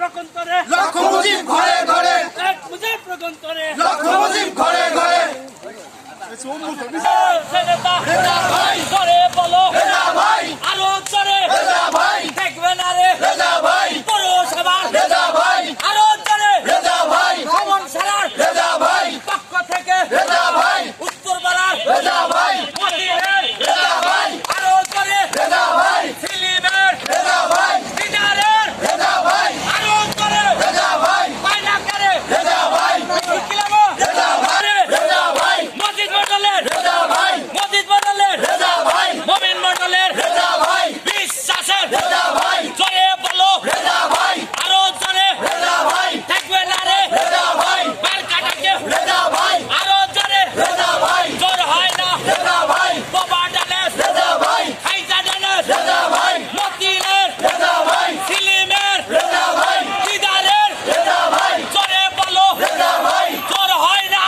প্রকন্তরে লক্ষ মুজিব ঘরে ঘরে এক মুজিব প্রকন্তরে লক্ষ মুজিব ঘরে ঘরে ছেলেটা রেজা ভাই জোরে বলো রেজা ভাই আরো জোরে রেজা ভাই দেখবে না রে রেজা ভাই পৌরসভা রেজা ভাই আরো জোরে রেজা ভাই ভবন সারার রেজা ভাই পক্ষ থেকে রেজা ভাই উত্তরপাড়ার রেজা ভাই মতিনের রেজা ভাই আরো জোরে রেজা ভাই সিলিমের রেজা ভাই বিদারের রেজা ভাই আরো জোরে রেজা ভাই পায়নাকারে রেজা ভাই কিলামো রেজা ভাই রেজা ভাই মসজিদ মন্ডলের রেজা ভাই মসজিদ মন্ডলের রেজা ভাই মোমিন মন্ডলের রেজা ভাই বিশ্বাসের রেজা ভাই জোরে বলো রেজা ভাই আরো জোরে রেজা ভাই দেখবে না রে রেজা ভাই বার কাটাকে রেজা ভাই আরো জোরে রেজা ভাই জোর হয় না রেজা ভাই বাবা ডালের রেজা ভাই খাইজা ডালের রেজা ভাই মতিনের রেজা ভাই সিলিমের রেজা ভাই বিদারের রেজা ভাই জোরে বলো রেজা ভাই জোর হয় না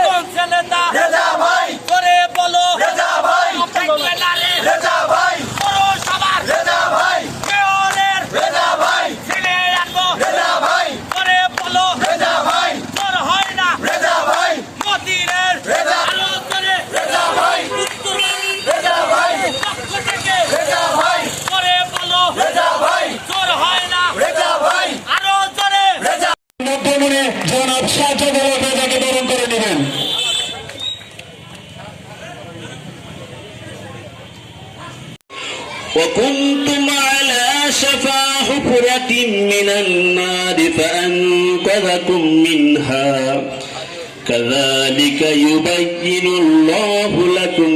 কোন ছেলেটা রেজা ভাই জোরে বলো রেজা ভাই দেখবে না রে রেজা ভাই পৌরসভার রেজা ভাই মেয়রের রেজা ভাই ছেলে রাখবো রেজা ভাই জোরে বলো রেজা ভাই জোর হয় না রেজা ভাই মতিনের রেজা আরো জোরে রেজা ভাই উত্তরের রেজা ভাই পক্ষ থেকে রেজা ভাই জোরে বলো রেজা ভাই জোর হয় না রেজা ভাই আরো জোরে রেজা মধ্যমণি জনাব সাজ্জাদ তাকে বরণ করে নেবেন। وكنتم على شفا حفرة من النار فأنقذكم منها كذلك يبين الله لكم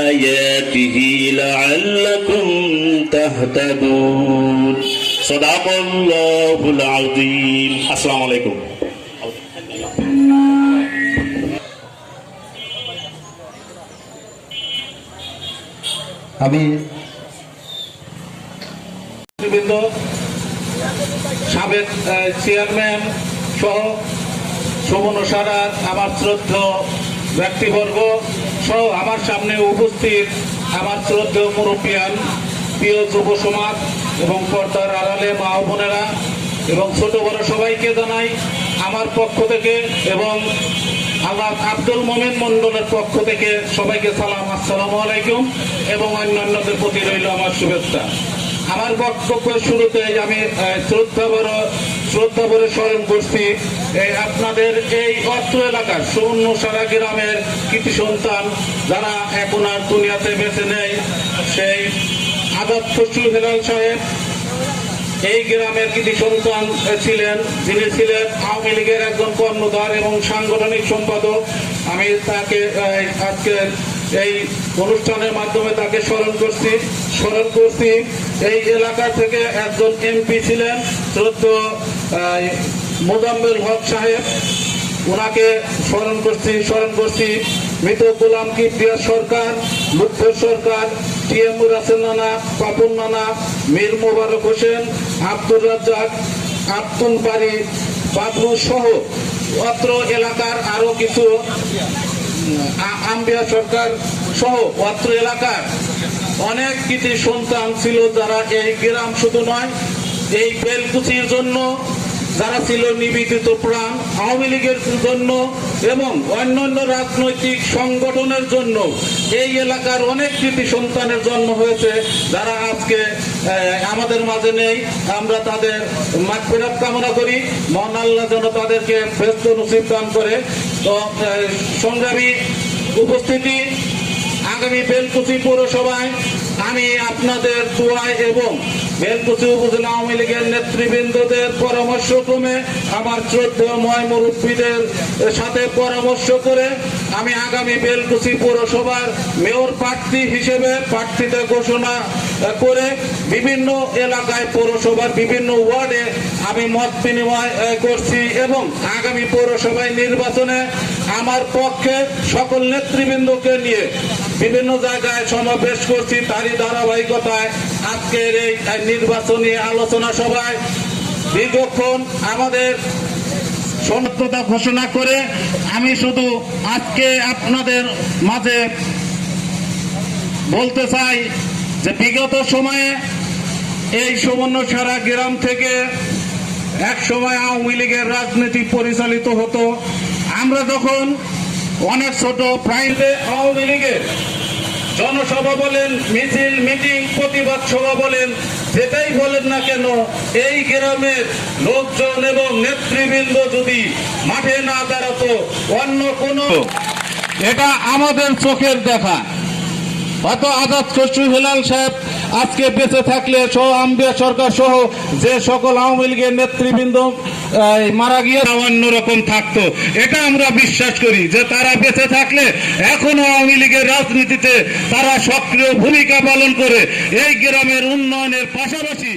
آياته لعلكم تهتدون صدق الله العظيم السلام عليكم আমি সাবেক চেয়ারম্যান সহ সুমন সারার আমার শ্রদ্ধেয় ব্যক্তিবর্গ সহ আমার সামনে উপস্থিত আমার শ্রদ্ধেয় মুরব্বিয়ান প্রিয় যুব সমাজ এবং পর্দার আড়ালে মা ও বোনেরা এবং ছোট বড় সবাইকে জানাই আমার পক্ষ থেকে এবং আমার আব্দুল মোমেন মন্ডলের পক্ষ থেকে সবাইকে সালাম, আসসালামু আলাইকুম এবং অন্যান্যদের প্রতি রইল আমার শুভেচ্ছা। আমার বক্তব্যের শুরুতে আমি শ্রদ্ধা ভরে স্মরণ করছি আপনাদের এই অত্র এলাকার সুবর্ণ সারা গ্রামের কৃতি সন্তান যারা এখন আর দুনিয়াতে বেঁচে নেই, সেই আজাদ ফজলুল হেলাল সাহেব এই গ্রামের কৃতি সন্তান ছিলেন, যিনি ছিলেন আওয়ামী লীগের একজন কর্ণধার এবং সাংগঠনিক সম্পাদক। আমি তাকে আজকে এই অনুষ্ঠানের মাধ্যমে তাকে স্মরণ করছি। এই এলাকা থেকে একজন এমপি ছিলেন শ্রদ্ধেয় মোজাম্মেল হক সাহেব, ওনাকে স্মরণ করছি। মৃত গোলাম কিবরিয়া সরকার, মুগ্ধ সরকার, টিএমুর রাসেল নানা, পাপন নানা, মীর মোবারক হোসেন, আব্দুর রাজ্জাক, আব্দুল বাড়ি, বাবলু সহ অত্র এলাকার আরো কিছু আম্বিয়া সরকার সহ অত্র এলাকার অনেক কৃতি সন্তান ছিল, যারা এই গ্রাম শুধু নয় এই বেলকুচির জন্য যারা ছিল নিবেদিত প্রাণ, আওয়ামী লীগের জন্য এবং অন্যান্য রাজনৈতিক সংগঠনের জন্য এই এলাকার অনেক কৃতি সন্তানের জন্ম হয়েছে, যারা আজকে আমাদের মাঝে নেই। আমরা তাদের মাগফিরাত কামনা করি, মহান আল্লাহ যেন তাদেরকে ব্যস্ত নসিব দান করে। তো সংগ্রামী উপস্থিতি, আগামী বেলকুচি পৌরসভায় আমি আপনাদের দোয়ায় এবং বেলকুচি উপজেলা আওয়ামী লীগের নেতৃবৃন্দদের পরামর্শক্রমে আমার শ্রদ্ধেয় ময় মুরব্বীদের সাথে পরামর্শ করে আমি আগামী বেলকুচি পৌরসভার মেয়র প্রার্থী হিসেবে প্রার্থিতা ঘোষণা করে বিভিন্ন এলাকায় পৌরসভার বিভিন্ন ওয়ার্ডে আমি মত বিনিময় করছি এবং আগামী পৌরসভায় নির্বাচনে আমার পক্ষে সকল নেতৃবৃন্দকে নিয়ে বিভিন্ন জায়গায় সমাবেশ করছি। তারই ধারাবাহিকতায় আজকের এই নির্বাচনী আলোচনা সভায় দীর্ঘক্ষণ আমাদের সনদতা ঘোষণা করে আমি শুধু আজকে আপনাদের মাঝে বলতে চাই যে বিগত সময়ে এই সুবর্ণ সারা গ্রাম থেকে এক সময় আওয়ামী লীগের রাজনীতি পরিচালিত হতো। আমরা যখন অনেক ছোট প্রাইভে আওয়ামী লীগের জনসভা বলেন, মিছিল, মিটিং, প্রতিবাদ সভা বলেন, যেটাই বলেন না কেন, এই গ্রামের লোকজন এবং নেতৃবৃন্দ যদি মাঠে না দাঁড়াতো, অন্য কোনো, এটা আমাদের চোখের দেখা। হয়তো আজাদ খসরু হেলাল সাহেব আজকে বেঁচে থাকলে সহ আম্বিয়া সরকার সহ যে সকল আওয়ামী লীগের নেতৃবৃন্দ মারা গিয়ে অন্যরকম থাকতো, এটা আমরা বিশ্বাস করি যে তারা বেঁচে থাকলে এখনো আওয়ামী লীগের রাজনীতিতে তারা সক্রিয় ভূমিকা পালন করে এই গ্রামের উন্নয়নের পাশাপাশি